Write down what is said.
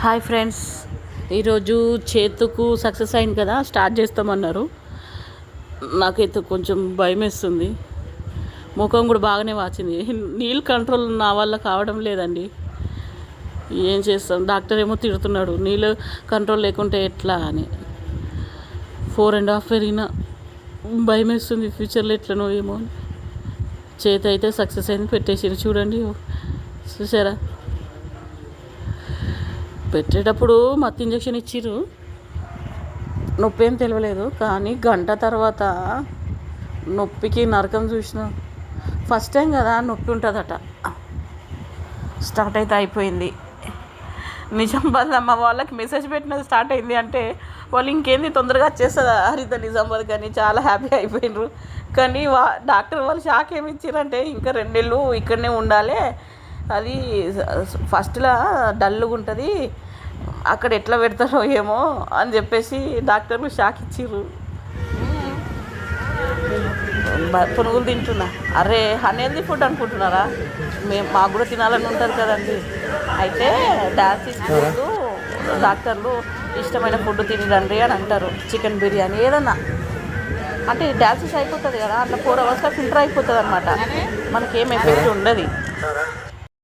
Hi friends, ఈరోజు చేతుకు success అయింది కదా, స్టార్ట్ చేస్తామన్నారు. నాకైతే కొంచెం భయం వేస్తుంది. ముఖం కూడా బాగానే వాచింది. నీళ్ళు కంట్రోల్ నా వల్ల కావడం లేదండి. ఏం చేస్తాం, డాక్టర్ ఏమో తిడుతున్నాడు నీళ్ళు కంట్రోల్ లేకుంటే ఎట్లా అని. 4.5 పెరిగిన భయం వేస్తుంది, ఫ్యూచర్లో ఎట్లనో ఏమో అని. చేతి అయితే సక్సెస్ అయింది, పెట్టేసి చూడండి, చూసారా. పెట్టేటప్పుడు మత్తు ఇంజక్షన్ ఇచ్చిర్రు, నొప్పి ఏం తెలియలేదు. కానీ గంట తర్వాత నొప్పికి నరకం చూసిన. ఫస్ట్ టైం కదా నొప్పి ఉంటుందట. స్టార్ట్ అయితే అయిపోయింది. నిజామాబాద్ అమ్మ వాళ్ళకి మెసేజ్ పెట్టినది స్టార్ట్ అయింది అంటే వాళ్ళు ఇంకేంది తొందరగా వచ్చేస్తుందా హరిత నిజామాబాద్ కానీ చాలా హ్యాపీ అయిపోయినారు. కానీ డాక్టర్ వాళ్ళు షాక్ ఏమి ఇచ్చారంటే ఇంకా 2 నెలలు ఇక్కడనే ఉండాలి, అది ఫస్ట్లో డల్లుగా ఉంటుంది, అక్కడ ఎట్లా పెడతారో ఏమో అని చెప్పేసి డాక్టర్లు షాక్ ఇచ్చిర్రు. పునుగులు తింటున్నా. అరే అన్హెల్దీ ఫుడ్ అనుకుంటున్నారా? మాకు కూడా తినాలని ఉంటుంది కదండి. అయితే డయాలసిస్ ముందు డాక్టర్లు ఇష్టమైన ఫుడ్ తినరండి అని అంటారు. చికెన్ బిర్యానీ ఏదన్నా అంటే డయాలసిస్ అయిపోతుంది కదా, అట్లా 4 అవర్స్లో ఫిల్టర్ అయిపోతుంది అనమాట. మనకేం ఎఫెక్ట్ ఉండదు.